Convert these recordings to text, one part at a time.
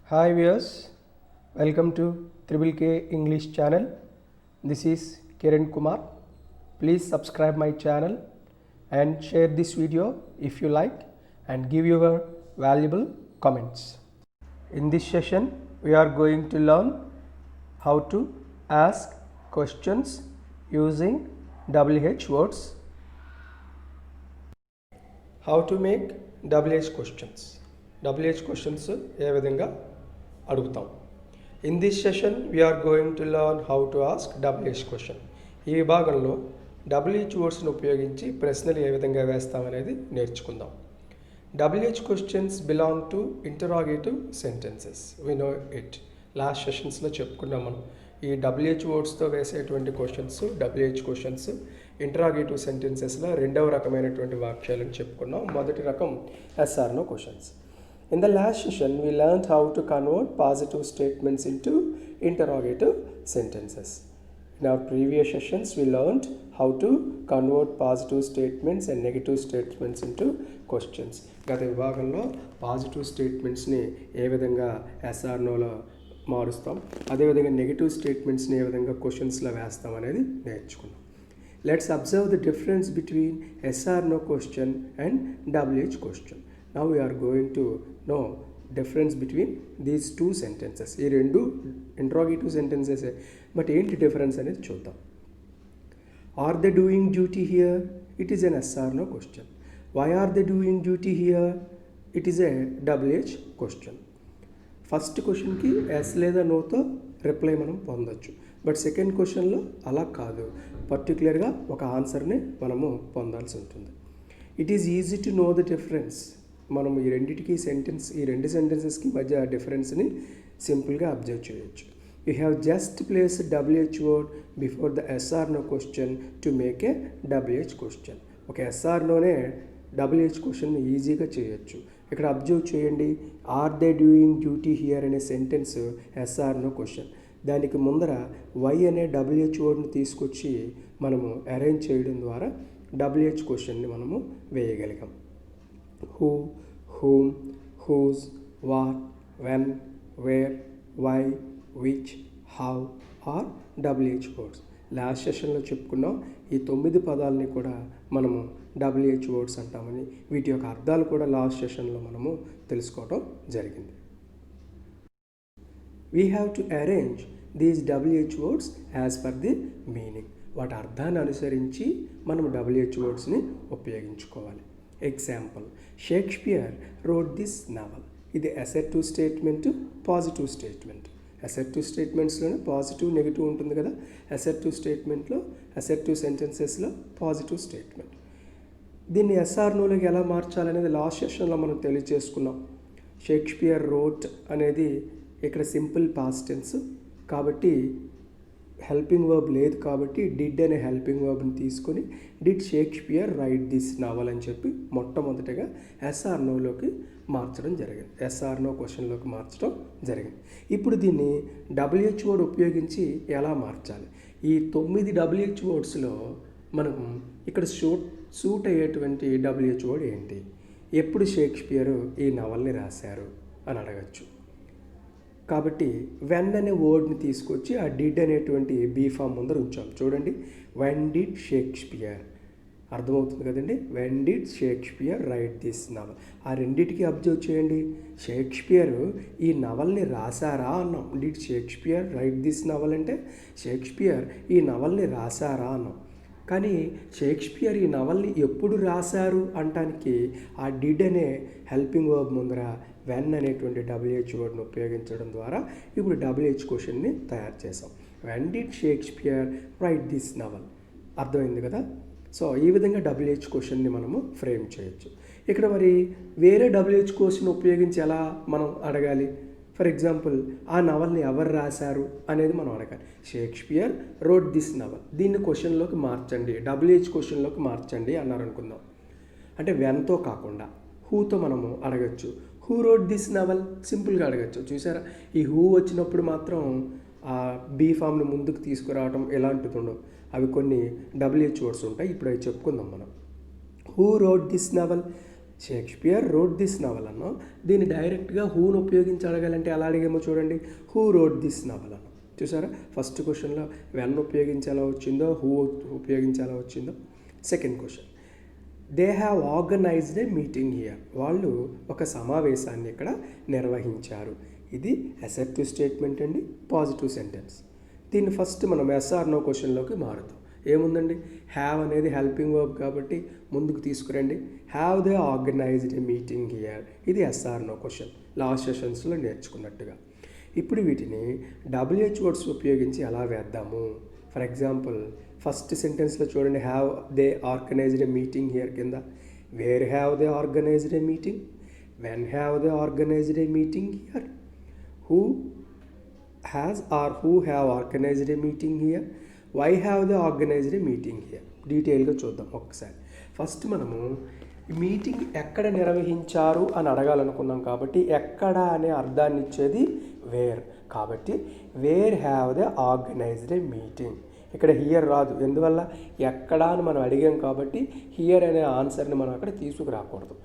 Hi viewers, welcome to Triple K English channel. This is Kiran Kumar. Please subscribe my channel and share this video if you like and give your valuable comments. In this session, we are going to learn how to ask questions using WH words. How to make WH questions. WH questions ఏ విధంగా అడుగుతాం. In this session, we are going to learn how to ask WH question. ఈ విభాగంలో WH వర్డ్స్ను ఉపయోగించి ప్రశ్నలు ఏ విధంగా వేస్తామనేది నేర్చుకుందాం. WH questions belong to interrogative sentences. We know it. Last సెషన్స్లో చెప్పుకున్నాం మనం. ఈ WH వర్డ్స్తో వేసేటువంటి క్వశ్చన్స్ WH క్వశ్చన్స్ ఇంటరాగేటివ్ సెంటెన్సెస్లో రెండవ రకమైనటువంటి వాక్యాలను చెప్పుకున్నాం. మొదటి రకం SR/No questions. In the last session, we learned how to convert positive statements into interrogative sentences. In our previous sessions, we learned how to convert positive statements and negative statements into questions. గత విభాగంలో positive స్టేట్మెంట్స్ని ఏ విధంగా SR/Noలో మారుస్తాం, అదేవిధంగా negative స్టేట్మెంట్స్ని ఏ విధంగా క్వశ్చన్స్లో వేస్తాం అనేది నేర్చుకున్నాం. Let's observe the difference between SR/No question and WH question. Now we are going to know difference between these two sentences. ఈ రెండు ఇంట్రాగేటివ్ సెంటెన్సెస్, బట్ ఏంటి డిఫరెన్స్ అనేది చూద్దాం. Are they doing duty here? It is an SR/No question. Why are they doing duty here? It is a WH question. First క్వశ్చన్కి yes లేదా నోతో reply మనం పొందొచ్చు, but second క్వశ్చన్లో అలా కాదు. పర్టికులర్గా ఒక ఆన్సర్ని మనము పొందాల్సి ఉంటుంది. It is easy to know the difference. మనం ఈ రెండు సెంటెన్సెస్కి మధ్య డిఫరెన్స్ని సింపుల్గా అబ్జర్వ్ చేయొచ్చు. You have just place WH word before the SR/No question to make a WH question. ఒక SR/Noనే WH క్వశ్చన్ని ఈజీగా చేయొచ్చు. ఇక్కడ అబ్జర్వ్ చేయండి, are they doing duty here అనే సెంటెన్స్ SR/No క్వశ్చన్. దానికి ముందర వై అనే WH వర్డ్ని తీసుకొచ్చి మనము అరేంజ్ చేయడం ద్వారా WH క్వశ్చన్ని మనము వేయగలిగాం. Who, whom, whose, what, when, where, why, which, how are WH words. Last సెషన్లో చెప్పుకున్నాం, ఈ 9 పదాలని కూడా మనము WH వర్డ్స్ అంటామని, వీటి యొక్క అర్థాలు కూడా లాస్ట్ సెషన్లో మనము తెలుసుకోవటం జరిగింది. We have to arrange these WH words as per the meaning. వాటి అర్థాన్ని అనుసరించి మనం WH వర్డ్స్ని ఉపయోగించుకోవాలి. Example, Shakespeare wrote this novel. ఇది assertive statement, positive statement. Assertive స్టేట్మెంట్స్లోనే పాజిటివ్ నెగిటివ్ ఉంటుంది కదా. అసర్టివ్ స్టేట్మెంట్లో అసర్టివ్ సెంటెన్సెస్లో పాజిటివ్ స్టేట్మెంట్. దీన్ని SR/Noలోకి ఎలా మార్చాలనేది లాస్ట్ సెషన్లో మనం తెలియజేసుకున్నాం. షేక్స్పియర్ రోట్ అనేది ఇక్కడ సింపుల్ పాస్ట్ టెన్స్ కాబట్టి హెల్పింగ్ వర్బ్ లేదు, కాబట్టి డిడ్ అనే హెల్పింగ్ వర్బ్ని తీసుకొని did Shakespeare write this novel అని చెప్పి మొట్టమొదటిగా SR/Noలోకి మార్చడం జరిగింది. SR/No క్వశ్చన్లోకి మార్చడం జరిగింది. ఇప్పుడు దీన్ని WH వర్డ్ ఉపయోగించి ఎలా మార్చాలి? ఈ 9 WH వర్డ్స్లో మనం ఇక్కడ సూట్ అయ్యేటువంటి WH వర్డ్ ఏంటి? ఎప్పుడు షేక్స్పియర్ ఈ నవల్ని రాశారు అని అడగచ్చు. కాబట్టి వెన్ అనే వర్డ్ని తీసుకొచ్చి ఆ డిడ్ అనేటువంటి బీ ఫామ్ ముందర ఉంచాం. చూడండి, వెన్ డిడ్ షేక్స్పియర్, అర్థమవుతుంది కదండి. When did Shakespeare write this novel. ఆ రెండింటికి అబ్జర్వ్ చేయండి. షేక్స్పియర్ ఈ నవల్ని రాశారా అన్నాం. Did Shakespeare write this novel అంటే షేక్స్పియర్ ఈ నవల్ని రాశారా అన్నాం. కానీ షేక్స్పియర్ ఈ నవల్ని ఎప్పుడు రాశారు అంటానికి ఆ డిడ్ అనే హెల్పింగ్ వర్బ్ ముందర వెన్ అనేటువంటి WH వర్డ్ని ఉపయోగించడం ద్వారా ఇప్పుడు WH క్వశ్చన్ని తయారు చేసాం. When did Shakespeare write this novel. అర్థమైంది కదా. సో ఈ విధంగా WH క్వశ్చన్ని మనము ఫ్రేమ్ చేయొచ్చు. ఇక్కడ మరి వేరే WH క్వశ్చన్ ఉపయోగించి ఎలా మనం అడగాలి? ఫర్ ఎగ్జాంపుల్, ఆ నవల్ని ఎవరు రాశారు అనేది మనం అడగాలి. Shakespeare wrote this novel. దీన్ని క్వశ్చన్లోకి మార్చండి, WH క్వశ్చన్లోకి మార్చండి అన్నారు అనుకుందాం. అంటే వెన్తో కాకుండా హూతో మనము అడగచ్చు. హూ రోట్ దిస్ నవల్ సింపుల్గా అడగచ్చు. చూసారా, ఈ హూ వచ్చినప్పుడు మాత్రం ఆ బీ ఫామ్ని ముందుకు తీసుకురావడం ఎలాంటిది ఉండవు. అవి కొన్ని WH వర్డ్స్ ఉంటాయి. ఇప్పుడు అవి చెప్పుకుందాం మనం. Who wrote this novel, Shakespeare wrote this novel అన్నాం. దీన్ని డైరెక్ట్గా హూను ఉపయోగించి అడగాలంటే ఎలా అడిగేమో చూడండి. హూ రోడ్ దిస్ నవల్ అన్నాం. చూసారా, ఫస్ట్ క్వశ్చన్లో వెన్ ఉపయోగించి ఎలా వచ్చిందో, హూ ఉపయోగించి ఎలా వచ్చిందో. Second question, they have organized a meeting here. వాళ్ళు ఒక సమావేశాన్ని ఇక్కడ నిర్వహించారు. ఇది అసర్టివ్ స్టేట్మెంట్ అండి, పాజిటివ్ సెంటెన్స్. దీన్ని ఫస్ట్ మనం ఎస్ఆర్ నో క్వశ్చన్లోకి మారుతాం. ఏముందండి, హ్యావ్ అనేది హెల్పింగ్ వర్బ్ కాబట్టి ముందుకు తీసుకురండి. Have they organized a meeting here, ఇది ఎస్ఆర్ నో క్వశ్చన్, లాస్ట్ సెషన్స్లో నేర్చుకున్నట్టుగా. ఇప్పుడు వీటిని డబ్ల్యూహెచ్ వర్డ్స్ ఉపయోగించి ఎలా వేద్దాము. ఫర్ ఎగ్జాంపుల్ ఫస్ట్ సెంటెన్స్లో చూడండి, have they organized a meeting here కింద where have they organized a meeting, when have they organized a meeting here, who has or who have organized a meeting here, why have they organized a meeting here. డీటెయిల్గా చూద్దాం ఒక్కసారి. First మనము meeting ఎక్కడ నిర్వహించారు అని అడగాలనుకున్నాం కాబట్టి ఎక్కడ అనే అర్థాన్ని ఇచ్చేది వేర్. కాబట్టి wear have they organized a meeting. ఇక్కడ హియర్ రాదు, ఎందువల్ల ఎక్కడ అని మనం అడిగాం కాబట్టి హియర్ అనే ఆన్సర్ని మనం అక్కడ తీసుకురాకూడదు.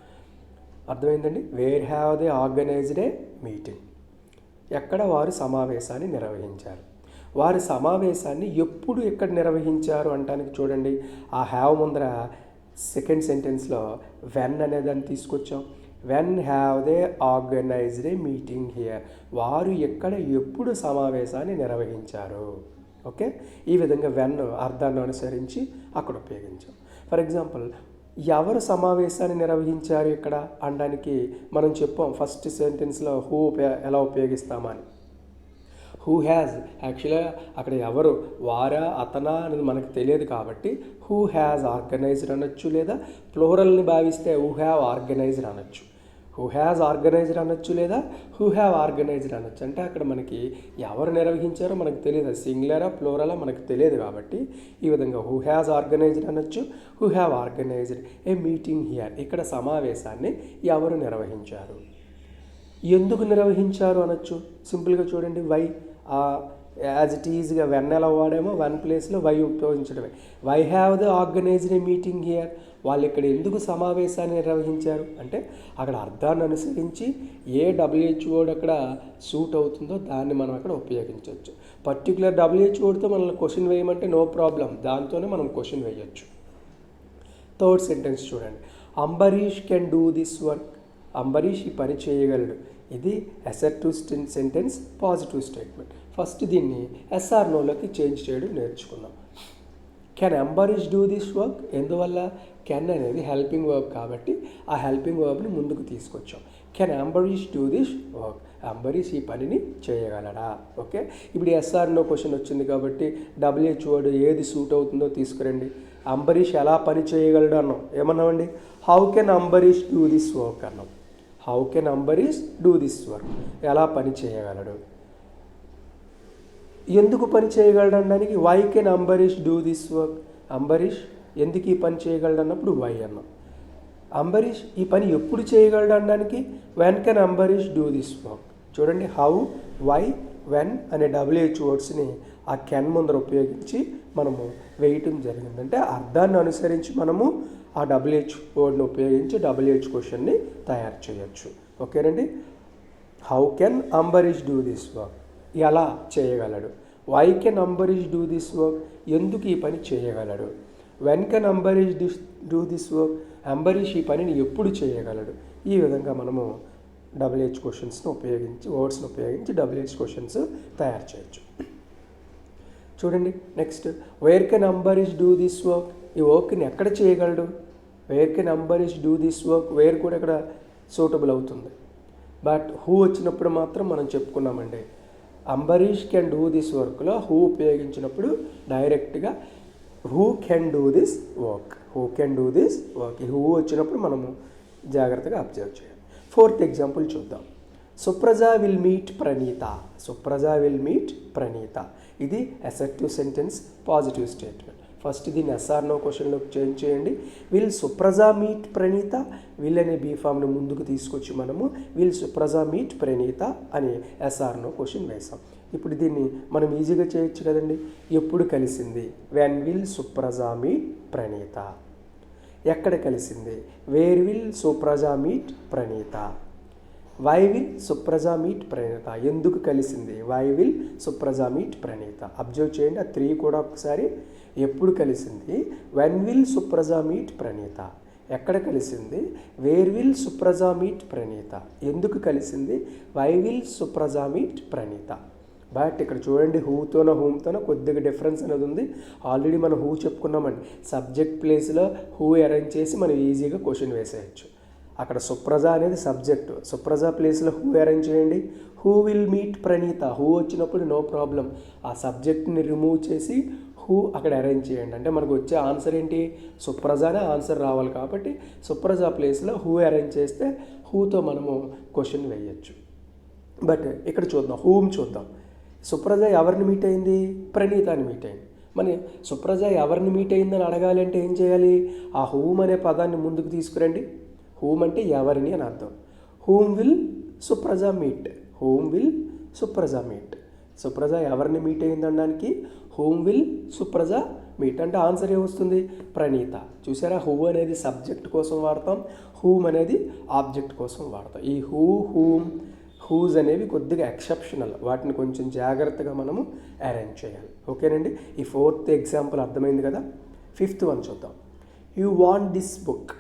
అర్థమైందండి. Wear have they organized a meeting, ఎక్కడ వారు సమావేశాన్ని నిర్వహించారు. వారి సమావేశాన్ని ఎప్పుడు ఎక్కడ నిర్వహించారు అంటానికి చూడండి, ఆ హ్యావ్ ముందర సెకండ్ సెంటెన్స్లో వెన్ అనేదాన్ని తీసుకొచ్చాం. When have they organized a meeting here, వారు ఎక్కడ ఎప్పుడు సమావేశాన్ని నిర్వహించారు. ఓకే, ఈ విధంగా వెన్ అర్థాన్ని అనుసరించి అక్కడ ఉపయోగించాం. ఫర్ ఎగ్జాంపుల్, ఎవరు సమావేశాన్ని నిర్వహించారు ఇక్కడ అనడానికి మనం చెప్పాం ఫస్ట్ సెంటెన్స్లో హూ ఎలా ఉపయోగిస్తామని. హూ హ్యాజ్, యాక్చువల్గా అక్కడ ఎవరు, వారా అతనా అనేది మనకు తెలియదు కాబట్టి హూ హ్యాజ్ ఆర్గనైజ్డ్ అనొచ్చు, లేదా ప్లూరల్ని భావిస్తే హూ హ్యావ్ ఆర్గనైజ్డ్ అనొచ్చు. హూ హ్యాజ్ ఆర్గనైజ్డ్ అనొచ్చు, లేదా హూ హ్యావ్ ఆర్గనైజ్డ్ అనొచ్చు. అంటే అక్కడ మనకి ఎవరు నిర్వహించారో మనకు తెలియదు, సింగులరా ప్లూరలా మనకు తెలియదు కాబట్టి ఈ విధంగా హూ హ్యాజ్ ఆర్గనైజ్డ్ అనొచ్చు, who have organized a meeting here, ఇక్కడ సమావేశాన్ని ఎవరు నిర్వహించారు. ఎందుకు నిర్వహించారు అనొచ్చు, సింపుల్గా చూడండి, వై. యాజ్ ఇట్ ఈజ్గా వెన్ ఎలా వాడేమో వన్ ప్లేస్లో వై ఉపయోగించడమే. Why have the organized a meeting here, వాళ్ళు ఇక్కడ ఎందుకు సమావేశాన్ని నిర్వహించారు అంటే అక్కడ అర్థాన్ని అనుసరించి ఏ డబ్ల్యూహెచ్ వర్డ్ అక్కడ సూట్ అవుతుందో దాన్ని మనం అక్కడ ఉపయోగించవచ్చు. పర్టికులర్ డబ్ల్యూహెచ్ వర్డ్తో మనల్ని క్వశ్చన్ వేయమంటే నో ప్రాబ్లం, దాంతోనే మనం క్వశ్చన్ వేయచ్చు. థర్డ్ సెంటెన్స్ చూడండి, Ambarish can do this work, Ambarish ఈ పని చేయగలడు. ఇది assertive sentence, positive statement. First దీన్ని ఎస్ఆర్ నోలోకి చేంజ్ చేయడం నేర్చుకుందాం. Can Ambarish do this work, ఎందువల్ల కెన్ అనేది హెల్పింగ్ వర్బ్ కాబట్టి ఆ హెల్పింగ్ వర్బ్ని ముందుకు తీసుకొచ్చాం. Can Ambarish do this work, Ambarish ఈ పనిని చేయగలడా. ఓకే, ఇప్పుడు ఎస్ఆర్ నో క్వశ్చన్ వచ్చింది కాబట్టి డబ్ల్యూహెచ్ వర్డ్ ఏది సూట్ అవుతుందో తీసుకురండి. అంబరీష్ ఎలా పని చేయగలడు అన్నాం, ఏమన్నామండి, how can Ambarish do this work అన్నాం. How can Ambarish do this work, ఎలా పని చేయగలడు. ఎందుకు పని చేయగలడు అనడానికి why can Ambarish do this work, Ambarish ఎందుకు ఈ పని చేయగలడు అన్నప్పుడు వై అన్నాం. అంబరీష్ ఈ పని ఎప్పుడు చేయగలడు అనడానికి when can Ambarish do this work. చూడండి, హౌ, వై, వెన్ అనే డబ్ల్యూహెచ్ వర్డ్స్ని ఆ కెన్ ముందర ఉపయోగించి మనము వేయటం జరిగిందంటే అర్థాన్ని అనుసరించి మనము ఆ డబ్ల్యూహెచ్ వర్డ్ని ఉపయోగించి డబ్ల్యూహెచ్ క్వశ్చన్ని తయారు చేయొచ్చు. ఓకేనండి. How can Ambarish do this work, ఎలా చేయగలడు. Why can Ambarish do this work, ఎందుకు ఈ పని చేయగలడు. When can Ambarish do this work, Ambarish ఈ పనిని ఎప్పుడు చేయగలడు. ఈ విధంగా మనము డబ్ల్యూహెచ్ క్వశ్చన్స్ని ఉపయోగించి వర్డ్స్ని ఉపయోగించి డబ్ల్యూహెచ్ క్వశ్చన్స్ తయారు చేయొచ్చు. చూడండి next, where can Ambarish do this work, ఈ వర్క్ని ఎక్కడ చేయగలడు. Where can Ambarish do this work, where కూడా ఇక్కడ సూటబుల్ అవుతుంది. బట్ హూ వచ్చినప్పుడు మాత్రం మనం చెప్పుకున్నామండి, అంబరీష్ కెన్ డూ దిస్ వర్క్లో హూ ఉపయోగించినప్పుడు డైరెక్ట్గా who can do this work, who can do this work, ఈ హూ వచ్చినప్పుడు మనము జాగ్రత్తగా అబ్జర్వ్ చేయాలి. ఫోర్త్ ఎగ్జాంపుల్ చూద్దాం. Supraja will meet Praneetha, Supraja will meet Praneetha, ఇది assertive sentence, positive statement. First దీన్ని ఎస్ఆర్ నో క్వశ్చన్లోకి చేంజ్ చేయండి. Will Supraja meet Praneetha, will అనే బీ ఫామ్ను ముందుకు తీసుకొచ్చి మనము విల్ సుప్రజ మీట్ ప్రణీత అని ఎస్ఆర్ నో క్వశ్చన్ వేసాం. ఇప్పుడు దీన్ని మనం ఈజీగా చేయొచ్చు కదండి. ఎప్పుడు కలిసింది, when will Supraja meet Praneetha. ఎక్కడ కలిసింది? Where will Supraja meet Praneetha? Why will Supraja meet Praneetha? ఎందుకు కలిసింది? Why will Supraja meet Praneetha? Observe చేయండి. ఆ 3 కూడా ఒకసారి. ఎప్పుడు కలిసింది? When will Supraja meet Praneetha? ఎక్కడ కలిసింది? Where will Supraja meet Praneetha? ఎందుకు కలిసింది? Why will Supraja meet Praneetha? But ఇక్కడ చూడండి, హూతోనో హూమ్తోనో కొద్దిగా డిఫరెన్స్ అనేది ఉంది. ఆల్రెడీ మనం హూ చెప్పుకున్నామండి. సబ్జెక్ట్ ప్లేస్లో హూ అరేంజ్ చేసి మనం ఈజీగా క్వశ్చన్ వేసేయచ్చు. అక్కడ సుప్రజ అనేది సబ్జెక్టు. సుప్రజ ప్లేస్లో హూ అరేంజ్ చేయండి. Who will meet Praneetha? Who వచ్చినప్పుడు నో ప్రాబ్లం. ఆ సబ్జెక్ట్ని రిమూవ్ చేసి హూ అక్కడ అరేంజ్ చేయండి. అంటే మనకు వచ్చే ఆన్సర్ ఏంటి? సుప్రజనే ఆన్సర్ రావాలి కాబట్టి సుప్రజ ప్లేస్లో హూ అరేంజ్ చేస్తే హూతో మనము క్వశ్చన్ వేయచ్చు. బట్ ఇక్కడ చూద్దాం, హూమ్ చూద్దాం. సుప్రజ ఎవరిని మీట్ అయింది? ప్రణీతాని మీట్ అయింది. మరి సుప్రజ ఎవరిని మీట్ అయిందని అడగాలి అంటే ఏం చేయాలి? ఆ హూమ్ అనే పదాన్ని ముందుకు తీసుకురండి. హూమ్ అంటే ఎవరిని అని అర్థం. Whom will Supraja meet? Whom will Supraja meet? Supraja ఎవరిని మీట్ అయింది అనడానికి హూమ్ విల్ సుప్రజ మీట్ అంటే ఆన్సర్ ఏమొస్తుంది? ప్రణీత. చూసారా, హూ అనేది సబ్జెక్ట్ కోసం వాడతాం, హూమ్ అనేది ఆబ్జెక్ట్ కోసం వాడతాం. ఈ హూ, హూమ్, హూజ్ అనేవి కొద్దిగా ఎక్సెప్షనల్. వాటిని కొంచెం జాగ్రత్తగా మనము అరేంజ్ చేయాలి. ఓకేనండి. ఈ 4th ఎగ్జాంపుల్ అర్థమైంది కదా. 5th వన్ చూద్దాం. You want this book?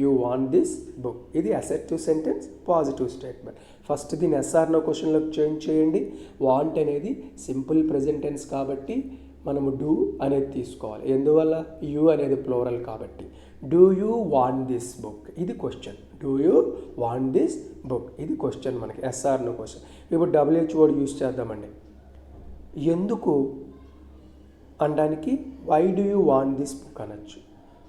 You want this book ఇది assertive sentence, positive statement. First దీన్ని ఎస్ఆర్ నో క్వశ్చన్లోకి చేంజ్ చేయండి. వాంట్ అనేది సింపుల్ ప్రెజెంట్ టెన్స్ కాబట్టి మనము డూ అనేది తీసుకోవాలి. ఎందువల్ల? యూ అనేది ప్లోరల్ కాబట్టి. Do you want this book ఇది question. Do you want this book ఇది క్వశ్చన్ మనకి, ఎస్ఆర్ నో క్వశ్చన్. ఇప్పుడు WH వర్డ్ యూజ్ చేద్దామండి. ఎందుకు అనడానికి why do you want this book అనొచ్చు.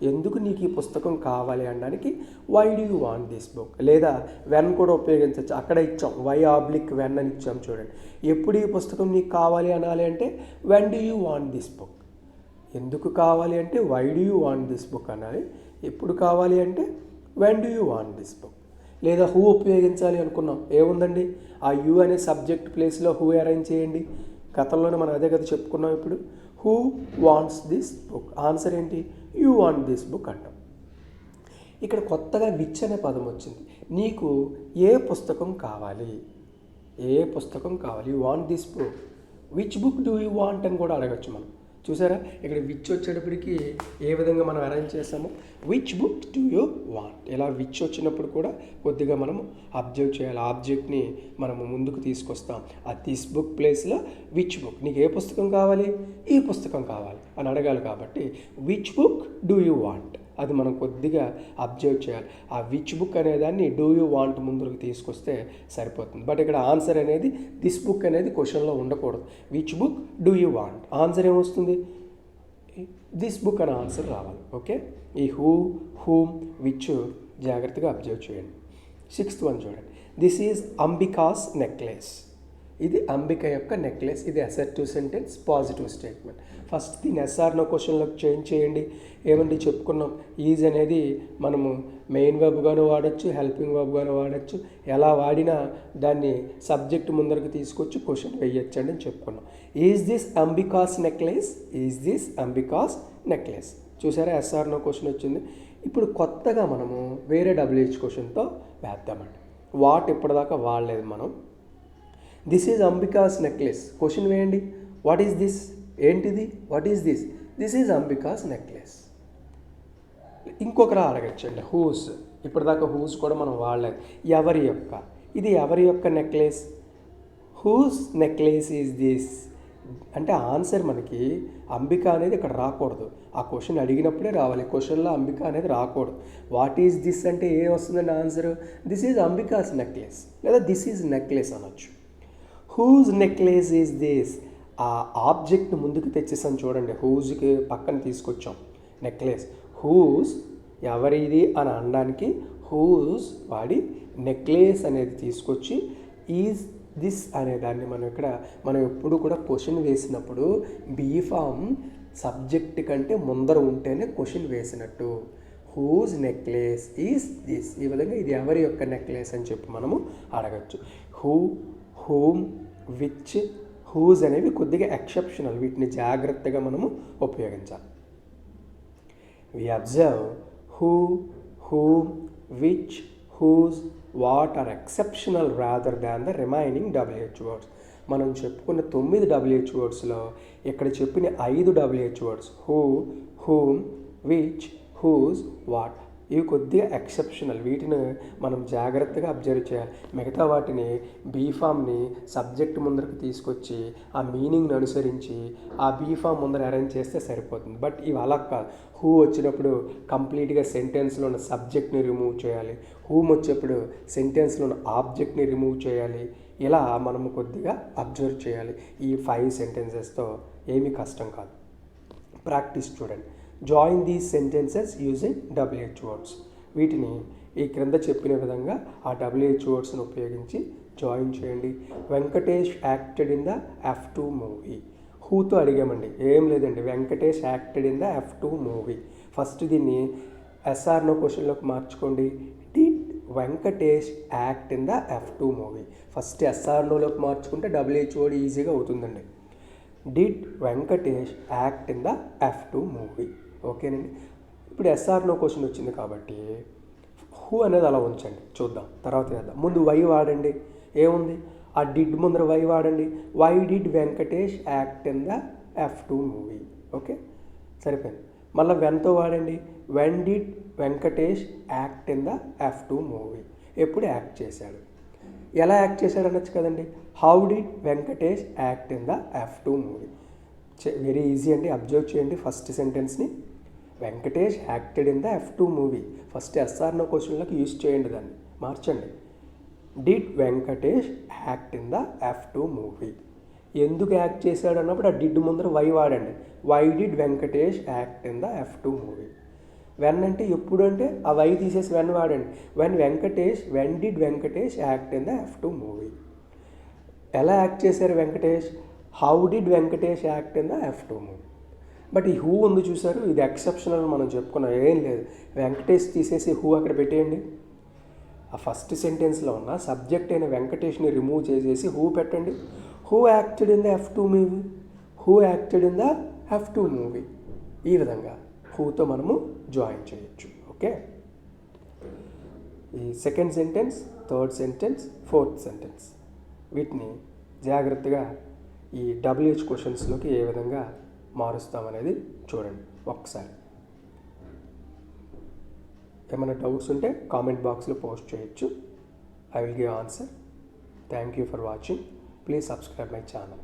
ఎందుకు నీకు ఈ పుస్తకం కావాలి అనడానికి why do you want this book. లేదా వెన్ కూడా ఉపయోగించవచ్చు. అక్కడ ఇచ్చాం వై ఆబ్లిక్ వెన్ అని ఇచ్చాం చూడండి. ఎప్పుడు ఈ పుస్తకం నీకు కావాలి అనాలి అంటే when do you want this book. ఎందుకు కావాలి అంటే why do you want this book అనాలి. ఎప్పుడు కావాలి అంటే when do you want this book. లేదా హూ ఉపయోగించాలి అనుకున్నాం. ఏముందండి, ఆ యూ అనే సబ్జెక్ట్ ప్లేస్లో హూ అరేంజ్ చేయండి. గతంలోనే మనం అదే కదా చెప్పుకున్నాం. ఇప్పుడు who wants this book, answer ఏంటి? యూ వాంట్ దిస్ బుక్ అంటాం. ఇక్కడ కొత్తగా విచ్ అనే పదం వచ్చింది. నీకు ఏ పుస్తకం కావాలి? ఏ పుస్తకం కావాలి? You want this book. Which book do you want అని కూడా అడగచ్చు మనం. చూసారా, ఇక్కడ విచ్ వచ్చేటప్పటికి ఏ విధంగా మనం అరేంజ్ చేస్తాము? Which book do you want. ఇలా విచ్ వచ్చినప్పుడు కూడా కొద్దిగా మనము అబ్జర్వ్ చేయాలి. ఆబ్జెక్ట్ని మనము ముందుకు తీసుకొస్తాం. ఆ దిస్ బుక్ ప్లేస్లో విచ్ బుక్, నీకు ఏ పుస్తకం కావాలి? ఈ పుస్తకం కావాలి అని అడగాలి కాబట్టి which book do you want అది మనం కొద్దిగా అబ్జర్వ్ చేయాలి. ఆ విచ్ బుక్ అనేదాన్ని డూ యూ వాంట్ ముందుకు తీసుకొస్తే సరిపోతుంది. బట్ ఇక్కడ ఆన్సర్ అనేది దిస్ బుక్ అనేది క్వశ్చన్లో ఉండకూడదు. Which book do you want, answer ఏమొస్తుంది? దిస్ బుక్ అనే ఆన్సర్ రావాలి. ఓకే, ఈ హూ, హూమ్, విచ్ జాగ్రత్తగా అబ్జర్వ్ చేయండి. 6th వన్ చూడండి. This is Ambika's necklace. ఇది అంబిక యొక్క నెక్లెస్. ఇది assertive sentence, positive statement. First దీన్ని ఎస్ఆర్ నో క్వశ్చన్లోకి చేంజ్ చేయండి. ఏమండి చెప్పుకున్నాం, ఈజ్ అనేది మనము మెయిన్ వెబ్గాను వాడచ్చు, హెల్పింగ్ వెబ్గాను వాడచ్చు. ఎలా వాడినా దాన్ని సబ్జెక్ట్ ముందరకు తీసుకొచ్చి క్వశ్చన్ వేయచ్చు అని చెప్పుకున్నాం. Is this Ambika's necklace? Is this Ambika's necklace. చూసారా, ఎస్ఆర్ నో క్వశ్చన్ వచ్చింది. ఇప్పుడు కొత్తగా మనము వేరే WH క్వశ్చన్తో వేద్దామండి. వాట్ ఇప్పటిదాకా వాడలేదు మనం. This is Ambika's necklace. Question వేయండి. What is this? ఏంటిది? What is this? This is Ambika's necklace. ఇంకొకరా అడగచ్చండి, హూస్. ఇప్పటిదాకా హూస్ కూడా మనం వాడలేదు. ఎవరి యొక్క, ఇది ఎవరి యొక్క necklace? Whose necklace is this అంటే ఆన్సర్ మనకి అంబిక అనేది ఇక్కడ రాకూడదు. ఆ క్వశ్చన్ అడిగినప్పుడే రావాలి. క్వశ్చన్లో అంబిక అనేది రాకూడదు. వాట్ ఈజ్ దిస్ అంటే ఏం వస్తుందండి answer? This is Ambika's necklace లేదా దిస్ ఈజ్ నెక్లెస్ అనొచ్చు. Whose necklace is this. ఆ ఆబ్జెక్ట్ని ముందుకు తెచ్చేసాను చూడండి. హూజ్కి పక్కన తీసుకొచ్చాం నెక్లెస్. హూజ్ ఎవరిది అని అనడానికి హూజ్ వాడి నెక్లెస్ అనేది తీసుకొచ్చి ఈజ్ దిస్ అనే దాన్ని మనం ఎప్పుడు కూడా క్వశ్చన్ వేసినప్పుడు బీ ఫామ్ సబ్జెక్ట్ కంటే ముందర ఉంటేనే క్వశ్చన్ వేసినట్టు. Whose necklace is this. ఈ విధంగా ఇది ఎవరి యొక్క నెక్లెస్ అని చెప్పి మనము అడగచ్చు. హూ, హూమ్, విచ్, హూజ్ అనేవి కొద్దిగా ఎక్సెప్షనల్. వీటిని జాగ్రత్తగా మనము ఉపయోగించాలి. We observe who, whom, which, whose, what are exceptional rather than the remaining WH words. మనం చెప్పుకున్న 9 WH వర్డ్స్లో ఇక్కడ చెప్పిన 5 WH words who, whom, which, whose, what ఇవి కొద్దిగా ఎక్సెప్షనల్. వీటిని మనం జాగ్రత్తగా అబ్జర్వ్ చేయాలి. మిగతా వాటిని బీఫామ్ని సబ్జెక్ట్ ముందరకు తీసుకొచ్చి ఆ మీనింగ్ని అనుసరించి ఆ బీఫామ్ ముందర అరేంజ్ చేస్తే సరిపోతుంది. బట్ ఇవి అలా కాదు. హూ వచ్చినప్పుడు కంప్లీట్గా సెంటెన్స్లో ఉన్న సబ్జెక్ట్ని రిమూవ్ చేయాలి. హూమ్ వచ్చేప్పుడు సెంటెన్స్లో ఉన్న ఆబ్జెక్ట్ని రిమూవ్ చేయాలి. ఇలా మనము కొద్దిగా అబ్జర్వ్ చేయాలి. ఈ 5 సెంటెన్సెస్తో ఏమీ కష్టం కాదు. ప్రాక్టీస్ చూడండి. Join these sentences using WH words. వీటిని ఈ క్రింద చెప్పిన విధంగా ఆ WH వర్డ్స్ని ఉపయోగించి జాయిన్ చేయండి. Venkatesh acted in the F2 movie. హూతో అడిగామండి, ఏం లేదండి. Venkatesh acted in the F2 movie. First దీన్ని SR నో క్వశ్చన్లోకి మార్చుకోండి. Did Venkatesh act in the F2 movie. First SR నోలోకి మార్చుకుంటే WH వర్డ్ ఈజీగా అవుతుందండి. Did Venkatesh act in the F2 movie. ఓకేనండి. ఇప్పుడు SR నో క్వశ్చన్ వచ్చింది కాబట్టి హూ అనేది అలా ఉంచండి, చూద్దాం తర్వాత చేద్దాం. ముందు వై వాడండి. ఏముంది, ఆ డిడ్ ముందర వై వాడండి. Why did Venkatesh act in the F2 movie. Okay, సరిపోయింది. మళ్ళీ వెన్తో వాడండి. When did Venkatesh act in the F2 movie. ఎప్పుడు యాక్ట్ చేశాడు, ఎలా యాక్ట్ చేశాడు అనొచ్చు కదండి. How did Venkatesh act in the F2 movie. Very easy అండి. అబ్జర్వ్ చేయండి ఫస్ట్ సెంటెన్స్ని. Venkatesh acted in the F2 movie. First SR no క్వశ్చన్లకు యూజ్ చేయండి, దాన్ని మార్చండి. Did Venkatesh act in the F2 movie. ఎందుకు యాక్ట్ చేశాడు అన్నప్పుడు ఆ డిడ్ ముందర వై వాడండి. Why did Venkatesh act in the F2 movie. When అంటే ఎప్పుడు అంటే ఆ వై తీసేసి వెన్ వాడండి. When did Venkatesh act in the F2 movie. ఎలా యాక్ట్ చేశారు Venkatesh. How did Venkatesh act in the F2 movie. But ఈ హూ ఉంది చూసారు, ఇది ఎక్సెప్షనల్ మనం చెప్పుకున్నాం. ఏం లేదు, వెంకటేష్ తీసేసి హూ అక్కడ పెట్టేయండి. ఆ ఫస్ట్ సెంటెన్స్లో ఉన్న సబ్జెక్ట్ అయిన వెంకటేష్ని రిమూవ్ చేసేసి హూ పెట్టండి. Who acted in the F2 movie. Who acted in the F2 movie. ఈ విధంగా హూతో మనము జాయిన్ చేయొచ్చు. ఓకే, ఈ second sentence, third sentence, fourth sentence వీటిని జాగ్రత్తగా ఈ WH క్వశ్చన్స్లోకి ఏ విధంగా మారుస్తామనేది చూడండి ఒక్కసారి. ఏమైనా డౌట్స్ ఉంటే కామెంట్ బాక్స్లో పోస్ట్ చేయొచ్చు. I will give answer. Thank you for watching. Please subscribe my channel.